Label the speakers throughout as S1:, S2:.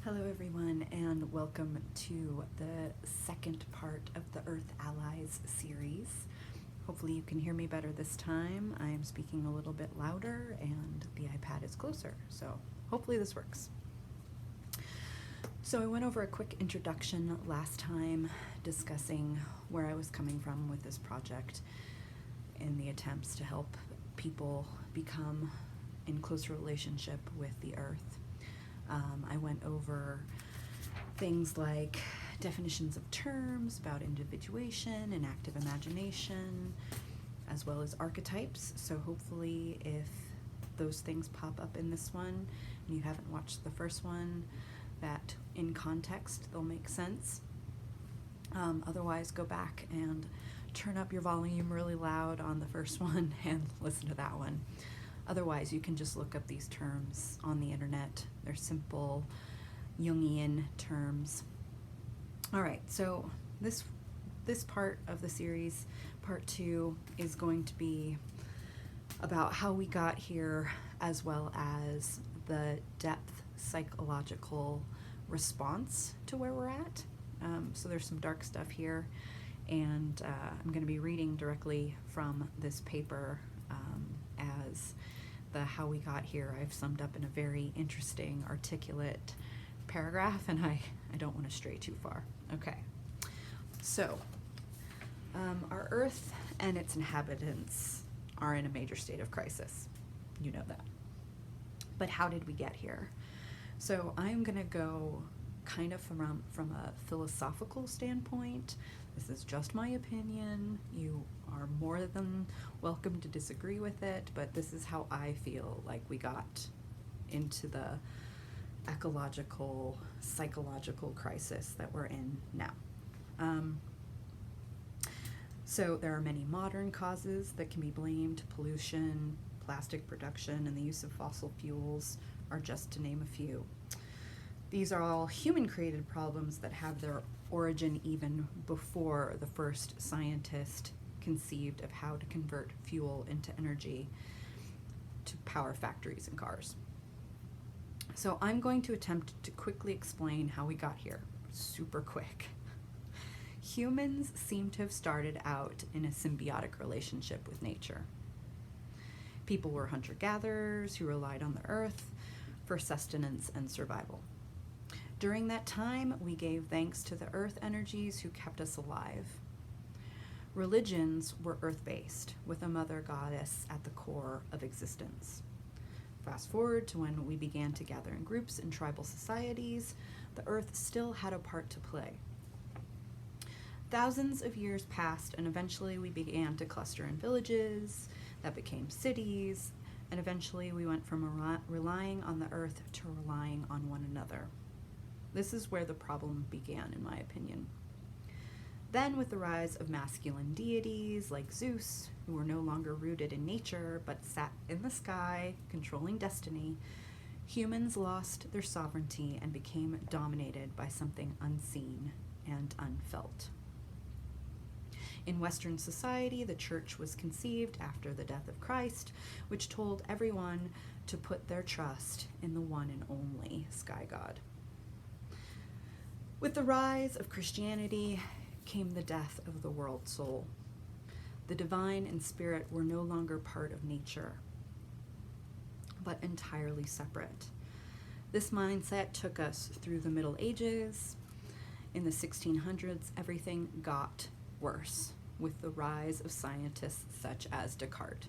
S1: Hello everyone, and welcome to the second part of the Earth Allies series. Hopefully you can hear me better this time. I am speaking a little bit louder and the iPad is closer, so hopefully this works. So I went over a quick introduction last time discussing where I was coming from with this project in the attempts to help people become in closer relationship with the Earth. I went over things like definitions of terms about individuation and active imagination, as well as archetypes. So hopefully if those things pop up in this one and you haven't watched the first one, that in context they'll make sense. Otherwise, go back and turn up your volume really loud on the first one and listen to that one. Otherwise, you can just look up these terms on the internet. They're simple Jungian terms. All right, so this part of the series, part 2, is going to be about how we got here, as well as the depth psychological response to where we're at. So there's some dark stuff here, and I'm going to be reading directly from this paper as the how we got here I've summed up in a very interesting, articulate paragraph, and I don't want to stray too far. Okay, so our Earth and its inhabitants are in a major state of crisis. You know that. But how did we get here? So I'm going to go kind of from a philosophical standpoint. This is just my opinion. You are more than welcome to disagree with it, but this is how I feel like we got into the ecological, psychological crisis that we're in now. So there are many modern causes that can be blamed. Pollution, plastic production, and the use of fossil fuels are just to name a few. These are all human-created problems that have their origin even before the first scientist conceived of how to convert fuel into energy to power factories and cars. So I'm going to attempt to quickly explain how we got here, super quick. Humans seem to have started out in a symbiotic relationship with nature. People were hunter-gatherers who relied on the earth for sustenance and survival. During that time, we gave thanks to the earth energies who kept us alive. Religions were earth-based, with a mother goddess at the core of existence. Fast forward to when we began to gather in groups in tribal societies, the earth still had a part to play. Thousands of years passed, and eventually we began to cluster in villages that became cities, and eventually we went from relying on the earth to relying on one another. This is where the problem began, in my opinion. Then, with the rise of masculine deities like Zeus, who were no longer rooted in nature but sat in the sky, controlling destiny, humans lost their sovereignty and became dominated by something unseen and unfelt. In Western society, the church was conceived after the death of Christ, which told everyone to put their trust in the one and only sky god. With the rise of Christianity came the death of the world soul. The divine and spirit were no longer part of nature, but entirely separate. This mindset took us through the Middle Ages. In the 1600s, everything got worse with the rise of scientists such as Descartes.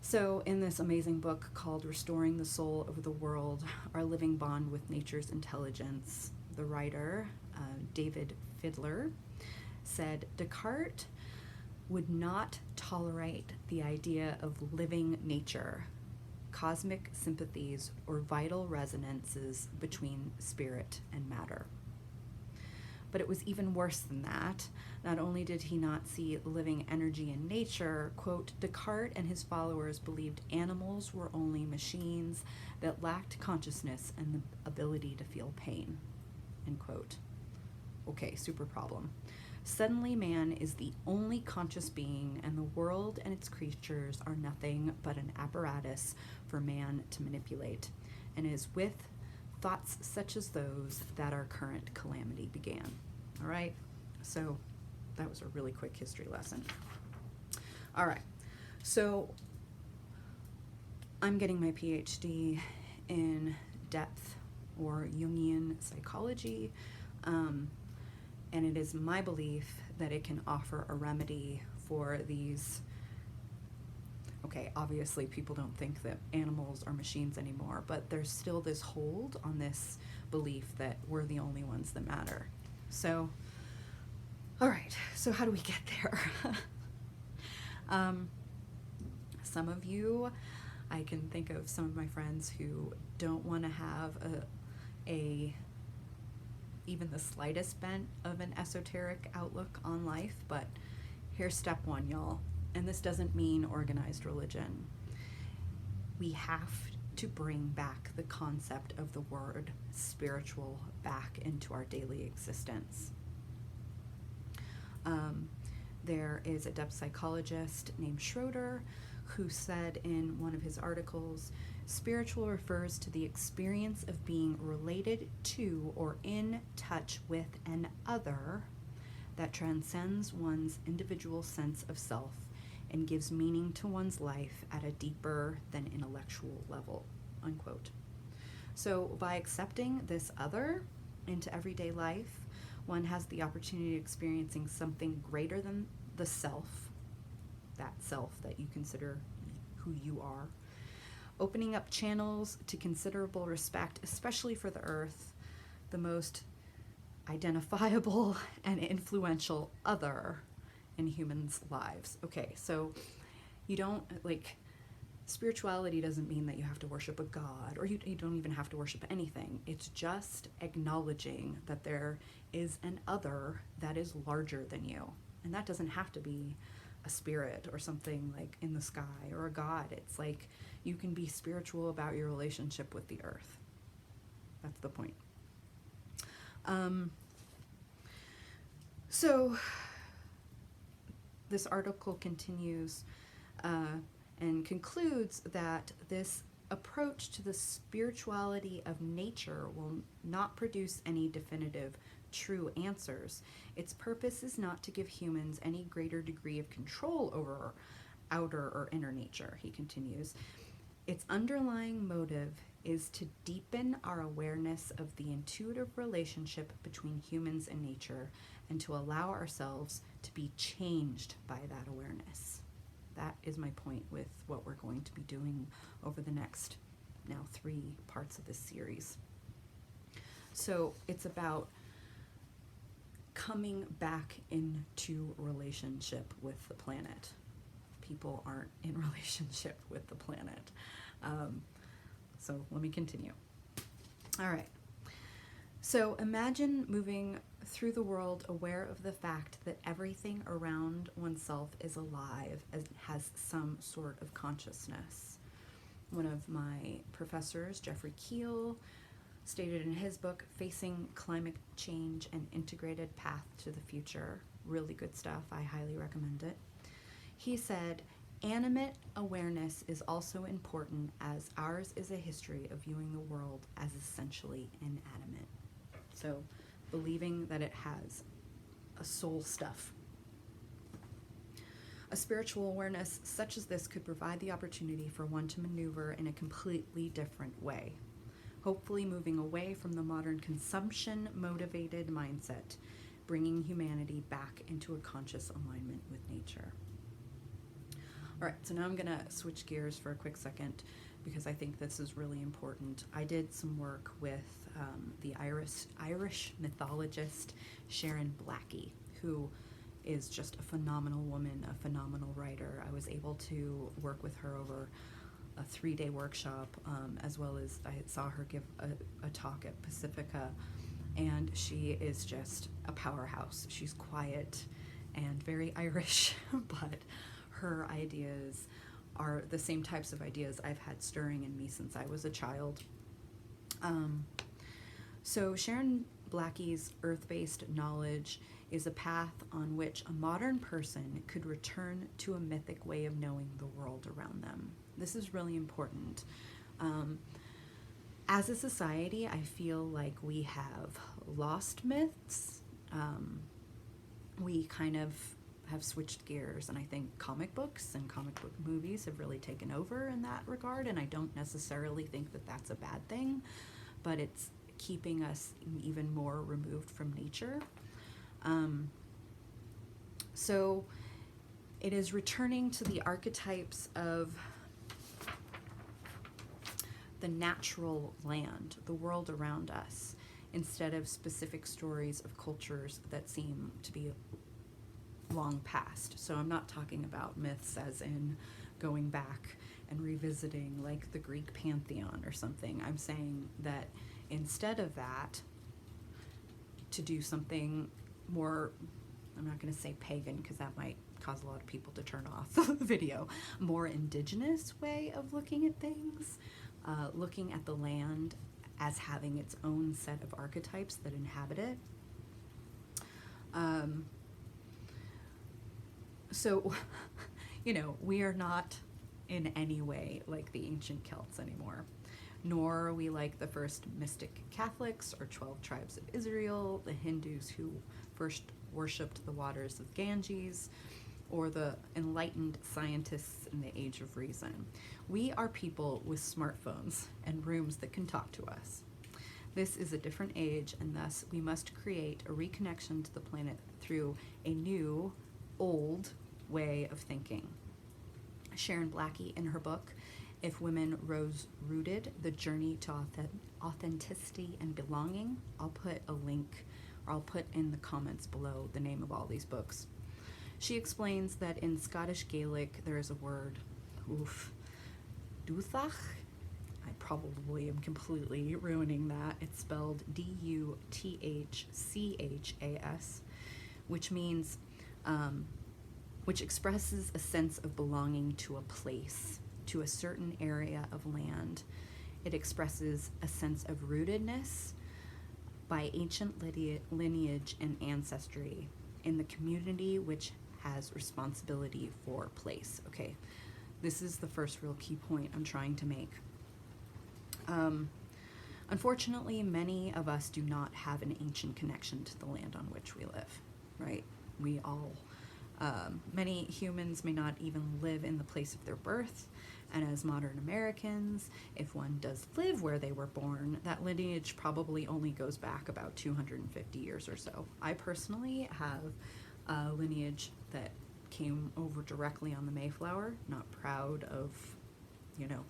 S1: So in this amazing book called Restoring the Soul of the World, Our Living Bond with Nature's Intelligence, the writer, David Fiedler, said Descartes would not tolerate the idea of living nature, cosmic sympathies, or vital resonances between spirit and matter. But it was even worse than that. Not only did he not see living energy in nature, quote, Descartes and his followers believed animals were only machines that lacked consciousness and the ability to feel pain, end quote. Okay, super problem. Suddenly man is the only conscious being, and the world and its creatures are nothing but an apparatus for man to manipulate, and is with thoughts such as those that our current calamity began. All right, so that was a really quick history lesson. All right, so I'm getting my PhD in depth or Jungian psychology, and it is my belief that it can offer a remedy for these. Okay, obviously people don't think that animals are machines anymore, but there's still this hold on this belief that we're the only ones that matter. So, all right, so how do we get there? Some of you, I can think of some of my friends who don't want to have even the slightest bent of an esoteric outlook on life, but here's step one, y'all. And this doesn't mean organized religion. We have to bring back the concept of the word spiritual back into our daily existence. There is a depth psychologist named Schroeder who said in one of his articles, spiritual refers to the experience of being related to or in touch with an other that transcends one's individual sense of self and gives meaning to one's life at a deeper than intellectual level, unquote. So by accepting this other into everyday life, one has the opportunity of experiencing something greater than the self that you consider who you are, opening up channels to considerable respect, especially for the earth, the most identifiable and influential other in humans' lives. Okay, so you don't, spirituality doesn't mean that you have to worship a god, or you don't even have to worship anything. It's just acknowledging that there is an other that is larger than you. And that doesn't have to be a spirit or something like in the sky or a god. It's like you can be spiritual about your relationship with the earth. That's the point. So this article continues and concludes that this approach to the spirituality of nature will not produce any definitive true answers. Its purpose is not to give humans any greater degree of control over outer or inner nature, he continues. Its underlying motive is to deepen our awareness of the intuitive relationship between humans and nature and to allow ourselves to be changed by that awareness. That is my point with what we're going to be doing over the next now 3 parts of this series. So it's about coming back into relationship with the planet. People aren't in relationship with the planet. So let me continue. All right. So imagine moving through the world aware of the fact that everything around oneself is alive and has some sort of consciousness. One of my professors, Jeffrey Keel, stated in his book, Facing Climate Change: An Integrated Path to the Future, really good stuff, I highly recommend it. He said, animate awareness is also important as ours is a history of viewing the world as essentially inanimate. So believing that it has a soul stuff. A spiritual awareness such as this could provide the opportunity for one to maneuver in a completely different way, hopefully moving away from the modern consumption-motivated mindset, bringing humanity back into a conscious alignment with nature. All right, so now I'm going to switch gears for a quick second because I think this is really important. I did some work with the Irish mythologist Sharon Blackie, who is just a phenomenal woman, a phenomenal writer. I was able to work with her over a 3-day workshop, as well as I saw her give a talk at Pacifica, and she is just a powerhouse. She's quiet and very Irish, but her ideas are the same types of ideas I've had stirring in me since I was a child. So Sharon Blackie's EarthBased Knowledge is a path on which a modern person could return to a mythic way of knowing the world around them. This is really important. As a society, I feel like we have lost myths. We kind of have switched gears, and I think comic books and comic book movies have really taken over in that regard, and I don't necessarily think that that's a bad thing, but it's keeping us even more removed from nature. So it is returning to the archetypes of the natural land, the world around us, instead of specific stories of cultures that seem to be long past. So I'm not talking about myths as in going back and revisiting like the Greek pantheon or something. I'm saying that instead of that, to do something more, I'm not going to say pagan because that might cause a lot of people to turn off the video, more indigenous way of looking at things, looking at the land as having its own set of archetypes that inhabit it. So, you know, we are not in any way like the ancient Celts anymore, nor are we like the first mystic Catholics or 12 tribes of Israel, the Hindus who first worshipped the waters of Ganges, or the enlightened scientists in the Age of Reason. We are people with smartphones and rooms that can talk to us. This is a different age, and thus we must create a reconnection to the planet through a new, old way of thinking. Sharon Blackie, in her book, If Women Rose Rooted, The Journey to Authenticity and Belonging, I'll put a link, or I'll put in the comments below the name of all these books. She explains that in Scottish Gaelic there is a word, dúthach. I probably am completely ruining that. It's spelled D-U-T-H-C-H-A-S, which means, which expresses a sense of belonging to a place, to a certain area of land. It expresses a sense of rootedness by ancient lineage and ancestry in the community which has responsibility for place. Okay, this is the first real key point I'm trying to make. Unfortunately, many of us do not have an ancient connection to the land on which we live, right? We all, many humans may not even live in the place of their birth, and as modern Americans, if one does live where they were born, that lineage probably only goes back about 250 years or so. I personally have a lineage that came over directly on the Mayflower, not proud of, you know,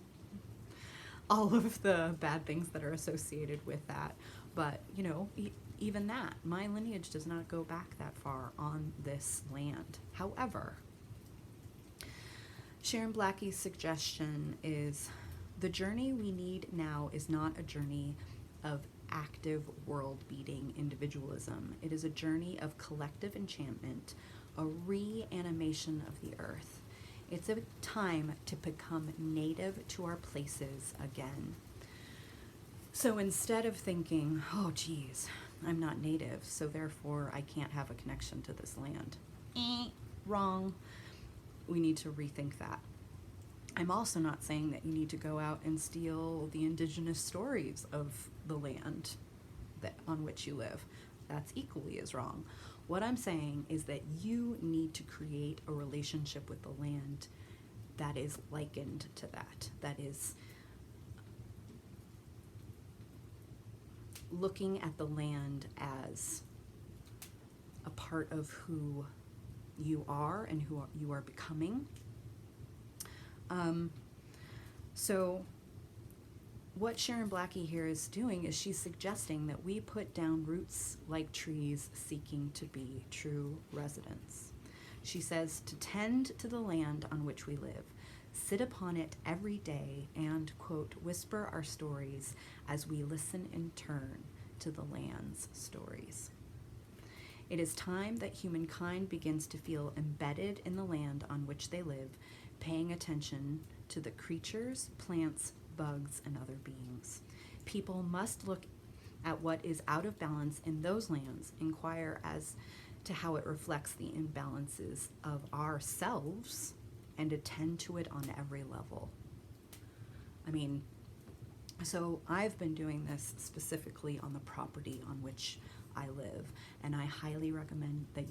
S1: all of the bad things that are associated with that. But, you know, even that, my lineage does not go back that far on this land. However, Sharon Blackie's suggestion is the journey we need now is not a journey of active world-beating individualism. It is a journey of collective enchantment, a reanimation of the earth. It's a time to become native to our places again. So instead of thinking, oh geez, I'm not native, so therefore I can't have a connection to this land. Wrong. We need to rethink that. I'm also not saying that you need to go out and steal the indigenous stories of the land that on which you live. That's equally as wrong. What I'm saying is that you need to create a relationship with the land that is likened to that is looking at the land as a part of who you are and who you are becoming. So what Sharon Blackie here is doing is she's suggesting that we put down roots like trees seeking to be true residents. She says to tend to the land on which we live, sit upon it every day and, quote, whisper our stories as we listen in turn to the land's stories. It is time that humankind begins to feel embedded in the land on which they live, paying attention to the creatures, plants, bugs, and other beings. People must look at what is out of balance in those lands, inquire as to how it reflects the imbalances of ourselves, and attend to it on every level. I mean, So I've been doing this specifically on the property on which I live, and I highly recommend that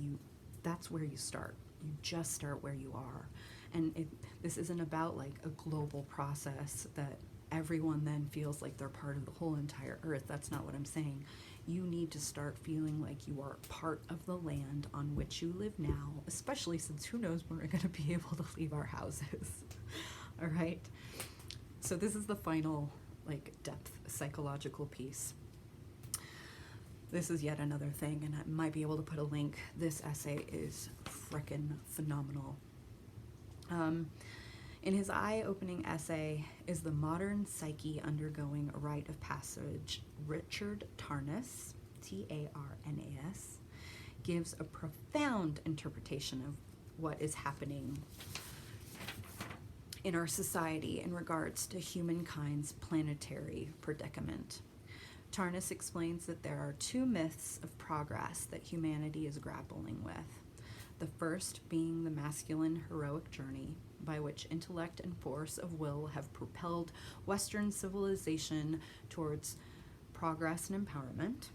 S1: that's where you start. You just start where you are. And this isn't about like a global process that everyone then feels like they're part of the whole entire earth. That's not what I'm saying. You need to start feeling like you are part of the land on which you live now, especially since who knows when we're going to be able to leave our houses. All right? So this is the final like depth psychological piece. This is yet another thing, and I might be able to put a link. This essay is frickin' phenomenal. In his eye-opening essay, Is the Modern Psyche Undergoing a Rite of Passage?, Richard Tarnis, Tarnas, gives a profound interpretation of what is happening in our society in regards to humankind's planetary predicament. Tarnis explains that there are two myths of progress that humanity is grappling with. The first being the masculine heroic journey, by which intellect and force of will have propelled Western civilization towards progress and empowerment.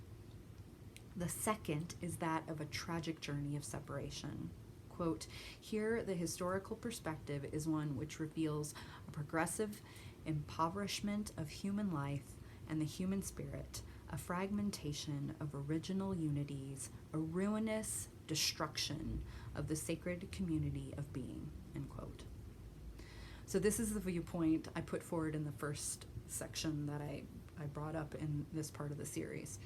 S1: The second is that of a tragic journey of separation. Quote, here the historical perspective is one which reveals a progressive impoverishment of human life and the human spirit, a fragmentation of original unities, a ruinous destruction of the sacred community of being, end quote. So this is the viewpoint I put forward in the first section that I brought up in this part of the series.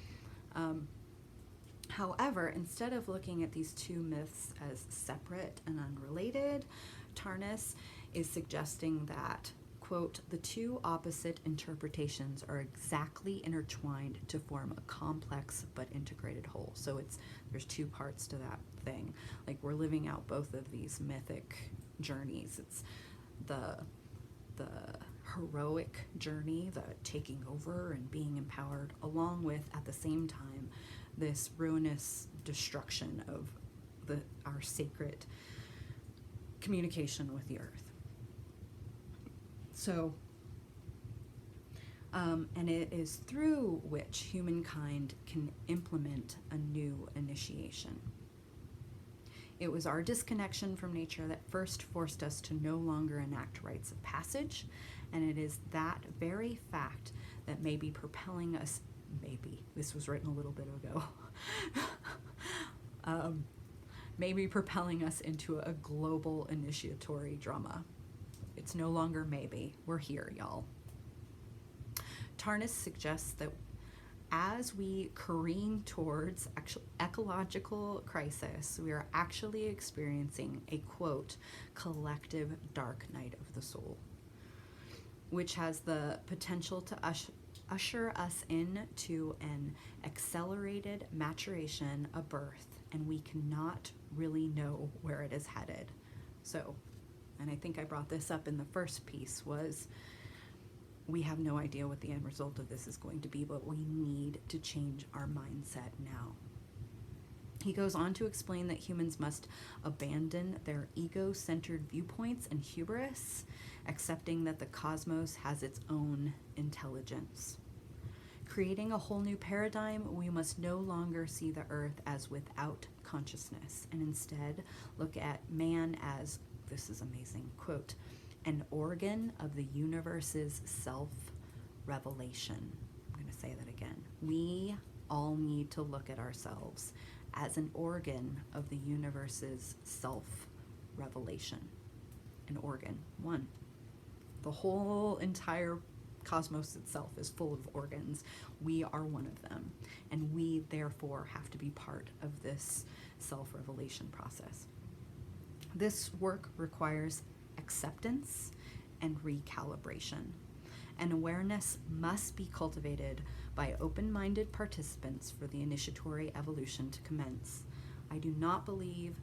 S1: However, instead of looking at these two myths as separate and unrelated, Tarnis is suggesting that, quote, the two opposite interpretations are exactly intertwined to form a complex but integrated whole. So there's two parts to that thing. Like, we're living out both of these mythic journeys. It's the heroic journey, the taking over and being empowered, along with, at the same time, this ruinous destruction of our sacred communication with the earth. So, and it is through which humankind can implement a new initiation. It was our disconnection from nature that first forced us to no longer enact rites of passage, and it is that very fact that may be propelling us, this was written a little bit ago, may be propelling us into a global initiatory drama. It's no longer maybe, we're here, y'all. Tarnis suggests that as we careen towards ecological crisis, we are actually experiencing a, quote, collective dark night of the soul, which has the potential to usher us into an accelerated maturation, a birth, and we cannot really know where it is headed. So, and I think I brought this up in the first piece, was we have no idea what the end result of this is going to be, but we need to change our mindset now. He goes on to explain that humans must abandon their ego-centered viewpoints and hubris, accepting that the cosmos has its own intelligence. Creating a whole new paradigm, we must no longer see the earth as without consciousness, and instead look at man as, this is amazing, quote, an organ of the universe's self-revelation. I'm going to say that again. We all need to look at ourselves as an organ of the universe's self-revelation. An organ, one. The whole entire cosmos itself is full of organs. We are one of them, and we therefore have to be part of this self-revelation process. This work requires acceptance and recalibration. And awareness must be cultivated by open-minded participants for the initiatory evolution to commence. I do not believe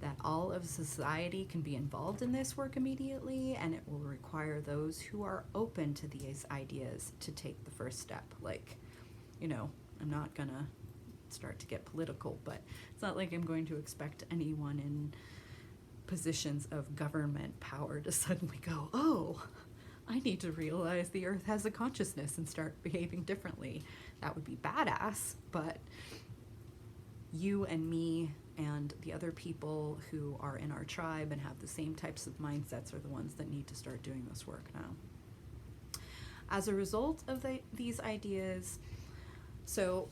S1: that all of society can be involved in this work immediately, and it will require those who are open to these ideas to take the first step. Like, I'm not gonna start to get political, but it's not like I'm going to expect anyone in positions of government power to suddenly go, oh, I need to realize the earth has a consciousness and start behaving differently. That would be badass, but you and me and the other people who are in our tribe and have the same types of mindsets are the ones that need to start doing this work now. As a result of these ideas, so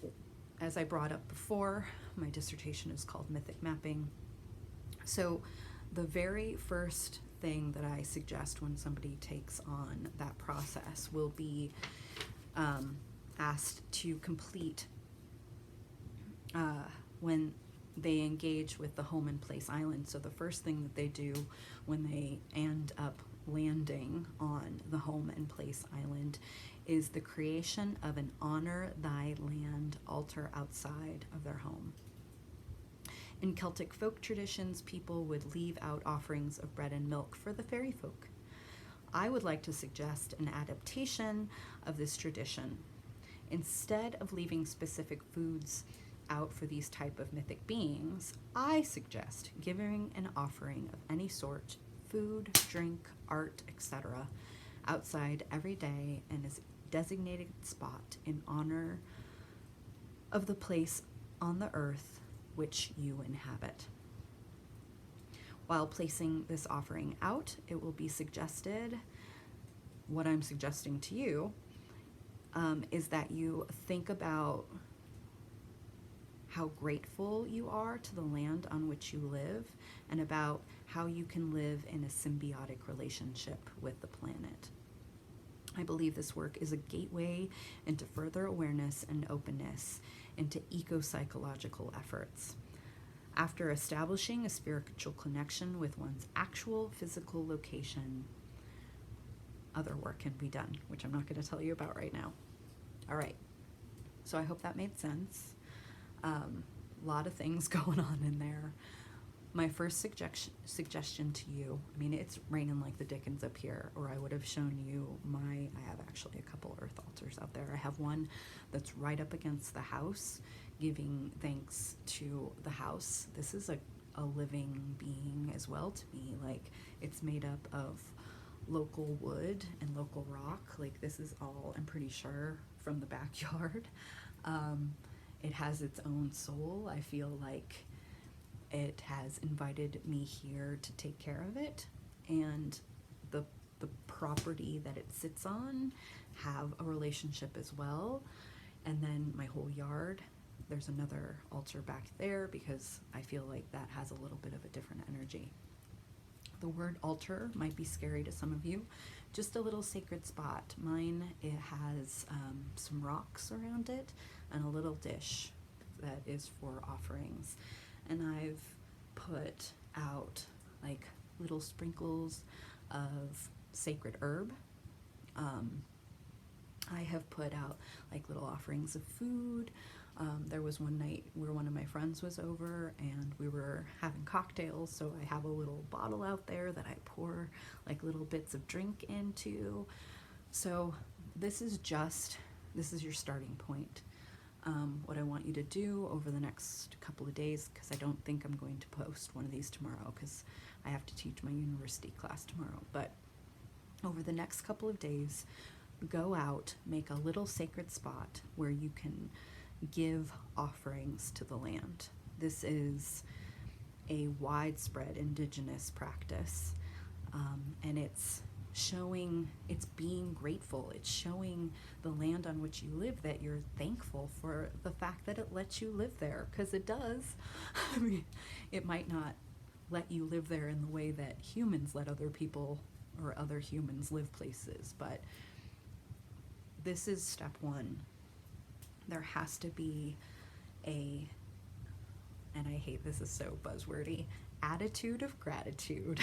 S1: as I brought up before, my dissertation is called Mythic Mapping. So the very first thing that I suggest when somebody takes on that process will be asked to complete when they engage with the home and place island. So the first thing that they do when they end up landing on the home and place island is the creation of an honor thy land altar outside of their home. In Celtic folk traditions, people would leave out offerings of bread and milk for the fairy folk. I would like to suggest an adaptation of this tradition. Instead of leaving specific foods out for these type of mythic beings, I suggest giving an offering of any sort, food, drink, art, etc., outside every day in a designated spot in honor of the place on the earth which you inhabit. While placing this offering out, it will be suggested, what I'm suggesting to you, is that you think about how grateful you are to the land on which you live and about how you can live in a symbiotic relationship with the planet. I believe this work is a gateway into further awareness and openness into eco-psychological efforts. After establishing a spiritual connection with one's actual physical location, other work can be done, which I'm not going to tell you about right now. All right, so I hope that made sense. A lot of things going on in there. My first suggestion to you, I mean, it's raining like the dickens up here, or I would have shown you I have actually a couple earth altars out there. I have one that's right up against the house, giving thanks to the house. This is a living being as well to me. Like, it's made up of local wood and local rock. Like, this is all, I'm pretty sure, from the backyard. It has its own soul. I feel like it has invited me here to take care of it, and the property that it sits on have a relationship as well. And then my whole yard, there's another altar back there because I feel like that has a little bit of a different energy. The word altar might be scary to some of you. Just a little sacred spot. Mine, it has some rocks around it and a little dish that is for offerings. And I've put out like little sprinkles of sacred herb. I have put out like little offerings of food. There was one night where one of my friends was over and we were having cocktails, so I have a little bottle out there that I pour like little bits of drink into. So this is your starting point. What I want you to do over the next couple of days, because I don't think I'm going to post one of these tomorrow because I have to teach my university class tomorrow, but over the next couple of days, go out, make a little sacred spot where you can give offerings to the land. This is a widespread indigenous practice, and it's being grateful. It's showing the land on which you live that you're thankful for the fact that it lets you live there, because it does. I mean, it might not let you live there in the way that humans let other people or other humans live places, but this is step one. There has to be and I hate this is so buzzwordy, attitude of gratitude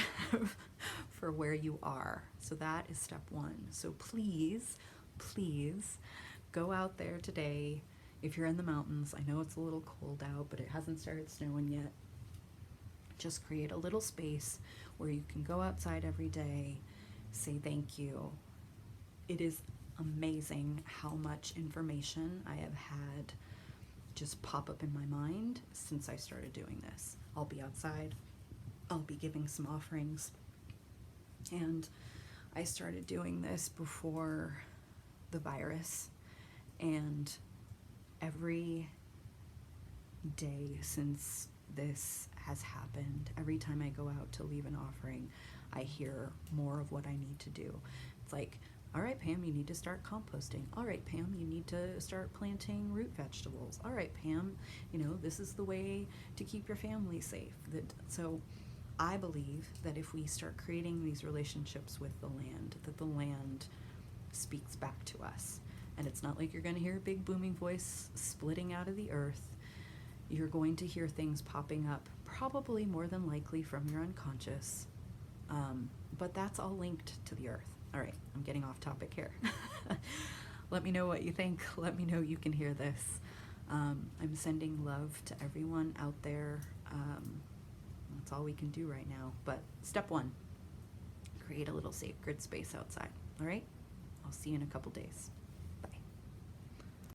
S1: for where you are. So that is step one. So please go out there today. If you're in the mountains, I know it's a little cold out, but it hasn't started snowing yet. Just create a little space where you can go outside every day, say thank you. It is amazing how much information I have had just pop up in my mind since I started doing this. I'll be outside, I'll be giving some offerings, and I started doing this before the virus, and every day since this has happened, every time I go out to leave an offering, I hear more of what I need to do. It's like, all right, Pam, you need to start composting. All right, Pam, you need to start planting root vegetables. All right, Pam, this is the way to keep your family safe. So I believe that if we start creating these relationships with the land, that the land speaks back to us. And it's not like you're going to hear a big booming voice splitting out of the earth. You're going to hear things popping up, probably more than likely from your unconscious. But that's all linked to the earth. All right, I'm getting off topic here. Let me know what you think. Let me know you can hear this. I'm sending love to everyone out there. That's all we can do right now. But step 1, create a little sacred space outside. All right? I'll see you in a couple days.